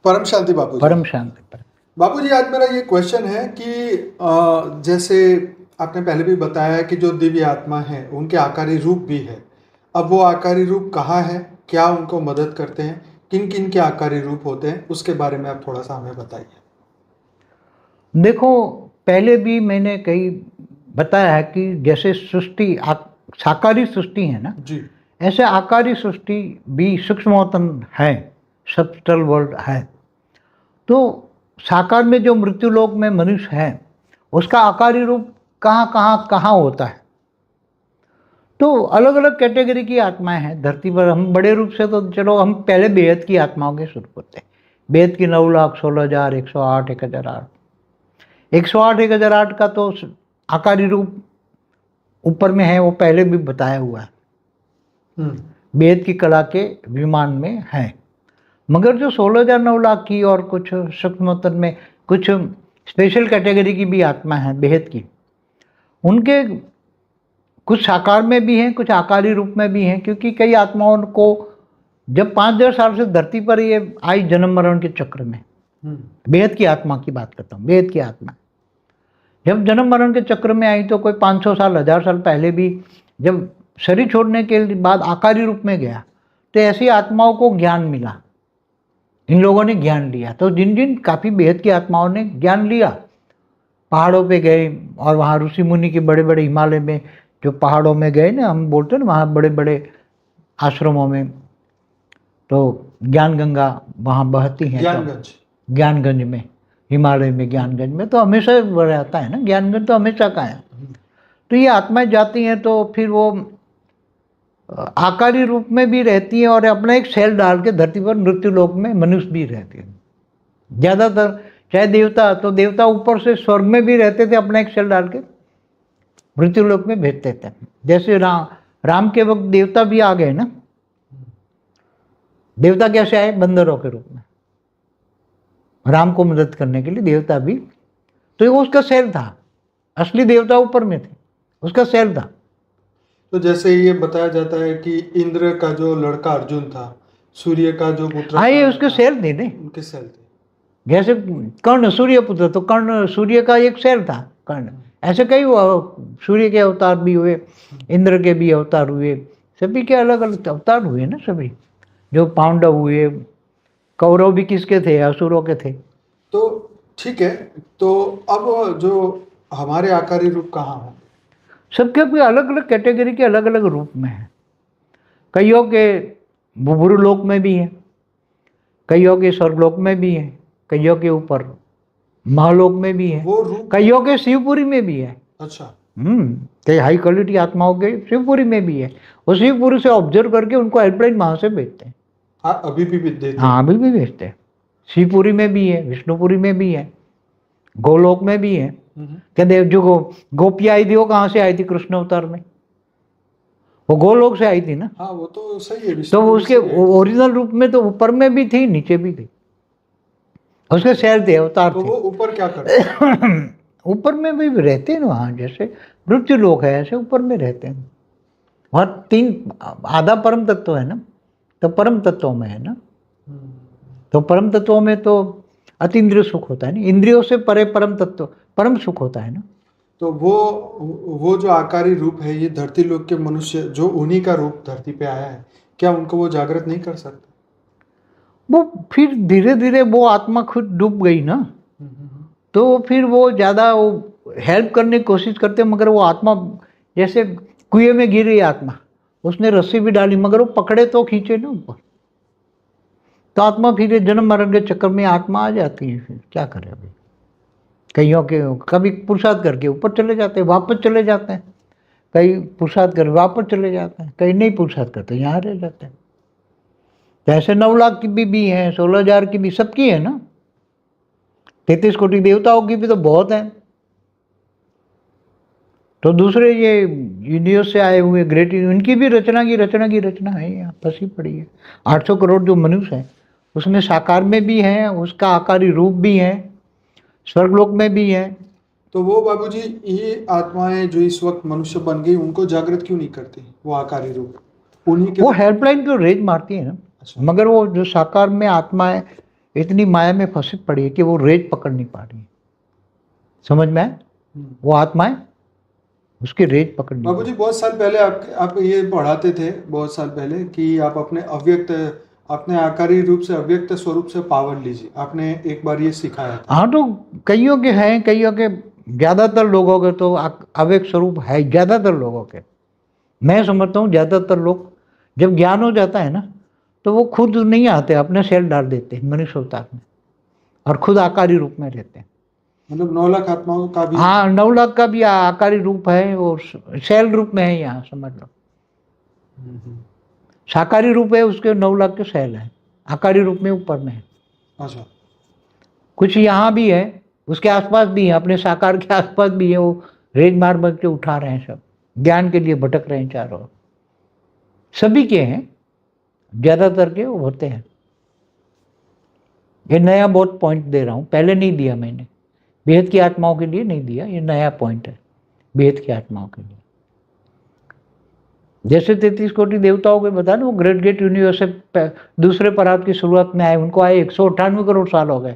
परम शांति बापू जी। परम शांति। बापू जी, आज मेरा ये क्वेश्चन है कि जैसे आपने पहले भी बताया कि जो दिव्य आत्मा है उनके आकारी रूप भी है। अब वो आकारी रूप कहाँ है, क्या उनको मदद करते हैं, किन किन के आकारी रूप होते हैं, उसके बारे में आप थोड़ा सा हमें बताइए। देखो, पहले भी मैंने कई बताया है कि जैसे सृष्टि साकारी सृष्टि है ना जी, ऐसे आकारी सृष्टि भी सूक्ष्मतम है, सब्स्टल वर्ल्ड है। तो साकार में जो मृत्युलोक में मनुष्य है उसका आकारी रूप कहाँ होता है। तो अलग अलग कैटेगरी की आत्माएं हैं धरती पर। हम बड़े रूप से तो चलो हम पहले बेहद की आत्माओं के शुरू करते हैं। बेहद की 9,16,000, 108, 1,008, 108, 1,008 का तो आकारी रूप ऊपर में है, वो पहले भी बताया हुआ है। बेहद की कला के विमान में है। मगर जो 16,000, 9 लाख की और कुछ सूक्ष्मतम में कुछ स्पेशल कैटेगरी की भी आत्मा है बेहद की, उनके कुछ साकार में भी हैं, कुछ आकारी रूप में भी हैं। क्योंकि कई आत्माओं को जब 5,000 साल से धरती पर ये आई जन्म मरण के चक्र में, बेहद की आत्मा की बात करता हूँ, बेहद की आत्मा जब जन्म मरण के चक्र में आई तो कोई 500 साल 1,000 साल पहले भी जब शरीर छोड़ने के बाद आकारी रूप में गया तो ऐसी आत्माओं को ज्ञान मिला, इन लोगों ने ज्ञान लिया। तो जिन जिन काफ़ी बेहद की आत्माओं ने ज्ञान लिया, पहाड़ों पे गए और वहाँ ऋषि मुनि के बड़े बड़े हिमालय में जो पहाड़ों में गए ना, हम बोलते हैं ना वहाँ बड़े बड़े आश्रमों में, तो ज्ञान गंगा वहाँ बहती है। ज्ञानगंज में, हिमालय में ज्ञानगंज में तो हमेशा रहता है ना, ज्ञानगंज तो हमेशा का है। तो ये आत्माएं जाती हैं तो फिर वो आकारी रूप में भी रहती हैं और अपना एक सेल डाल के धरती पर मृत्यु लोक में मनुष्य भी रहते हैं। ज़्यादातर चाहे देवता, तो देवता ऊपर से स्वर्ग में भी रहते थे, अपना एक सेल डाल के मृत्यु लोक में भेजते थे। जैसे राम के वक्त देवता भी आ गए ना। देवता कैसे आए? बंदरों के रूप में, राम को मदद करने के लिए देवता भी। तो वो उसका सेल था, असली देवता ऊपर में थे, उसका सेल था। तो जैसे ये बताया जाता है कि इंद्र का जो लड़का अर्जुन था, सूर्य का जो पुत्र, हाँ, ये उसके सेल थे नहीं, उनके सेल थे। जैसे कर्ण सूर्य पुत्र, तो कर्ण सूर्य का एक सेल था कर्ण। ऐसे कई सूर्य के अवतार भी हुए, इंद्र के भी अवतार हुए, सभी के अलग अलग अवतार हुए ना। सभी जो पांडव हुए, कौरव भी किसके थे? असुरों के थे। तो ठीक है, तो अब जो हमारे आकारी रूप कहाँ होंगे? सबके अपने अलग अलग कैटेगरी के अलग अलग रूप में है। कईयों के बुभुरु लोक में भी है, कईयों के स्वर्गलोक में भी है, कईयों के ऊपर महालोक में भी है, कईयों के शिवपुरी में भी है। अच्छा। कई हाई क्वालिटी आत्माओं के शिवपुरी में भी है। वो शिवपुरी से ऑब्जर्व करके उनको हेल्पलाइन वहां से भेजते हैं। अभी भी देते हैं? हाँ, अभी भी भेजते हैं। शिवपुरी में भी है, विष्णुपुरी में भी है, गोलोक में भी है। क्या देव जो गोपियाँ आई थी वो कहाँ से आई थी? कृष्ण अवतार में वो गोलोक से आई थी ना। हाँ, वो तो सही है। तो उसके ओरिजिनल रूप में तो ऊपर में भी थी, नीचे भी थी, उसके सेल थे, अवतार तो थे। वो ऊपर क्या करते? ऊपर में भी रहते हैं वहाँ, जैसे मृत्यु लोक है ऐसे ऊपर में रहते हैं। वहाँ 3 आधा परम तत्व है ना, तो परम तत्वों में है ना। तो परम तत्वों में तो अतीन्द्रिय सुख होता है ना, इंद्रियों से परे परम तत्व परम सुख होता है ना। तो वो जो आकारी रूप है, ये धरती लोक के मनुष्य जो उन्हीं का रूप धरती पे आया है, क्या उनको वो जागृत नहीं कर सकते? वो फिर धीरे धीरे वो आत्मा खुद डूब गई ना, तो फिर वो ज़्यादा वो हेल्प करने की कोशिश करते, मगर वो आत्मा जैसे कुएं में गिर रही आत्मा, उसने रस्सी भी डाली मगर वो पकड़े तो खींचे ना ऊपर, तो आत्मा फिर जन्म मरण के चक्कर में आत्मा आ जाती है। फिर क्या करे? अभी कईयों के कभी पुरुषार्थ करके ऊपर चले जाते हैं, वापस चले जाते हैं, कई पुरुषार्थ कर वापस चले जाते हैं, कई नहीं पुरुषार्थ करते यहाँ रह जाते हैं। जैसे 9 लाख की भी हैं, 16,000 की भी, सबकी है ना। 33 कोटि देवताओं की भी तो बहुत है। तो दूसरे ये यूनिवर्स से आए हुए ग्रेट, इनकी भी रचना है, यहाँ फंसी पड़ी है। 800 करोड़ जो मनुष्य है उसमें साकार में भी है, उसका आकारी रूप भी है, स्वर्गलोक में भी है। तो वो बाबूजी, ये आत्माएं जो इस वक्त मनुष्य बन गई, उनको जागृत क्यों नहीं करती वो आकारी रूप? उन्हीं के वो हेल्पलाइन को रेज मारती है ना। मगर वो जो साकार में आत्मा है, इतनी माया में फंसी पड़ी है कि वो रेत पकड़ नहीं पा रही है। समझ में आए? वो आत्माएं उसकी रेत पकड़ नहीं। बाबूजी बहुत साल पहले आप ये पढ़ाते थे, बहुत साल पहले, कि आप अपने आकारी रूप से अव्यक्त स्वरूप से पावर लीजिए। आपने एक बार ये सिखाया था। हाँ, तो कईयों के हैं, कईयों के, ज़्यादातर लोगों के तो अव्यक्त स्वरूप है। ज़्यादातर लोगों के, मैं समझता हूँ ज़्यादातर लोग जब ज्ञान हो जाता है ना, तो वो खुद नहीं आते, अपने सेल डाल देते हैं मनुष्य अवतार में और खुद आकारी रूप में रहते हैं। मतलब 9 लाख आत्माओं का भी? हाँ, 9 लाख का भी आकारी रूप है और सेल रूप में है, यहाँ समझ लो। साकारी रूप है उसके, 9 लाख के सेल है, आकारी रूप में ऊपर में है। अच्छा। कुछ यहाँ भी है, उसके आसपास भी है, अपने साकार के आसपास भी है। वो रेज मार मार के उठा रहे हैं, सब ज्ञान के लिए भटक रहे हैं चारों ओर। सभी के हैं, ज़्यादातर के वो होते हैं। ये नया बहुत पॉइंट दे रहा हूँ, पहले नहीं दिया मैंने, बेहद की आत्माओं के लिए नहीं दिया। ये नया पॉइंट है बेहद की आत्माओं के लिए। जैसे 33 कोटि देवताओं के बता ना, वो ग्रेट गेट यूनिवर्स से दूसरे परात की शुरुआत में आए, उनको आए 198 करोड़ साल हो गए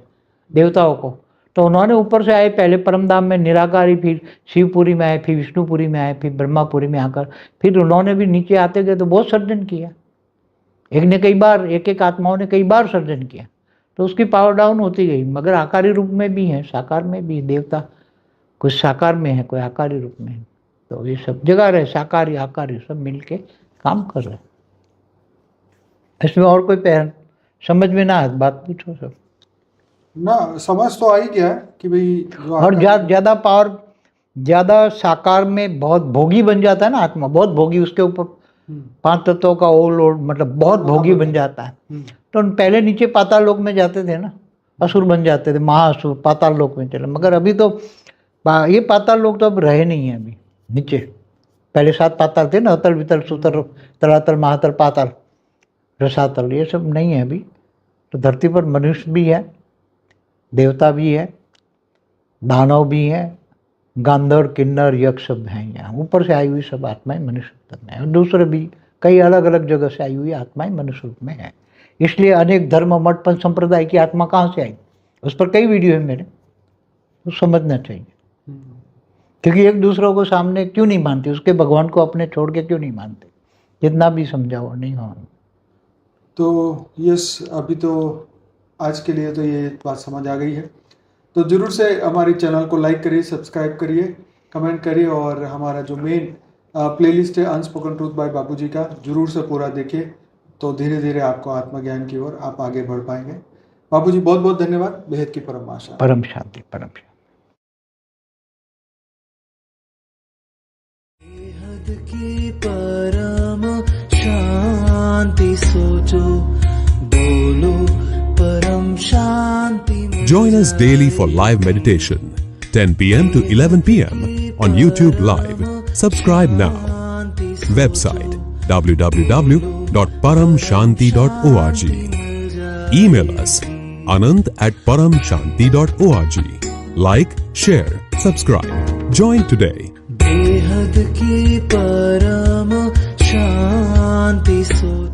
देवताओं को। तो उन्होंने ऊपर से आए, पहले परमधाम में निराकारी, फिर शिवपुरी में आए, फिर विष्णुपुरी में आए, फिर ब्रह्मापुरी में आकर फिर उन्होंने भी नीचे आते गए तो बहुत सर्जन किया। एक ने कई बार, एक आत्माओं ने कई बार सर्जन किया, तो उसकी पावर डाउन होती गई। मगर आकारी रूप में भी है, साकार में भी देवता, कुछ साकार में है, कोई आकारी रूप में है। तो ये सब जगह रहे, साकारी आकारी सब मिलके काम कर रहे हैं। इसमें और कोई पहन समझ में ना आए बात पूछो सब ना। समझ तो आ ही गया कि भाई और ज़्यादा पावर, ज़्यादा साकार में बहुत भोगी बन जाता है ना आत्मा, बहुत भोगी, उसके ऊपर 5 तत्वों का ओवरलोड, मतलब बहुत भोगी बन जाता है। तो पहले नीचे पाताल लोक में जाते थे ना, असुर बन जाते थे, महाअसुर पाताल लोक में चले। मगर अभी तो ये पाताल लोक तो अब रहे नहीं है अभी नीचे। पहले 7 पाताल थे ना, अतल वितल सुतल तलातल महातल पाताल रसातल, ये सब नहीं है अभी। तो धरती पर मनुष्य भी है, देवता भी है, दानव भी है, गांधर्व किन्नर यक्ष सब हैं। यहाँ ऊपर से आई हुई सब आत्माएं मनुष्य में है, और दूसरे भी कई अलग अलग जगह से आई हुई आत्माएं मनुष्य रूप में है। इसलिए अनेक धर्म मठ पंथ संप्रदाय की आत्मा कहाँ से आई, उस पर कई वीडियो है मेरे, तो समझना चाहिए। क्योंकि एक दूसरों को सामने क्यों नहीं मानते, उसके भगवान को अपने छोड़ के क्यों नहीं मानते, जितना भी समझाओ नहीं हो। तो यस, अभी तो आज के लिए तो ये बात समझ आ गई है। तो ज़रूर से हमारे चैनल को लाइक करिए, सब्सक्राइब करिए, कमेंट करिए, और हमारा जो मेन प्लेलिस्ट है अनस्पोकन ट्रूथ बाय बाबूजी का, जरूर से पूरा देखिए। तो धीरे धीरे आपको आत्मज्ञान की ओर आप आगे बढ़ पाएंगे। बाबूजी बहुत बहुत धन्यवाद। बेहद की परम आशा, परम शांति, परम शांति। बेहद की परम शांति सोचो, बोलो परम शांति। Join us daily for live meditation, 10 p.m. to 11 p.m. on YouTube Live. Subscribe now. Website www.paramshanti.org. Email us anant@paramshanti.org. Like, share, subscribe. Join today. बेहद की परम शांति सोचो।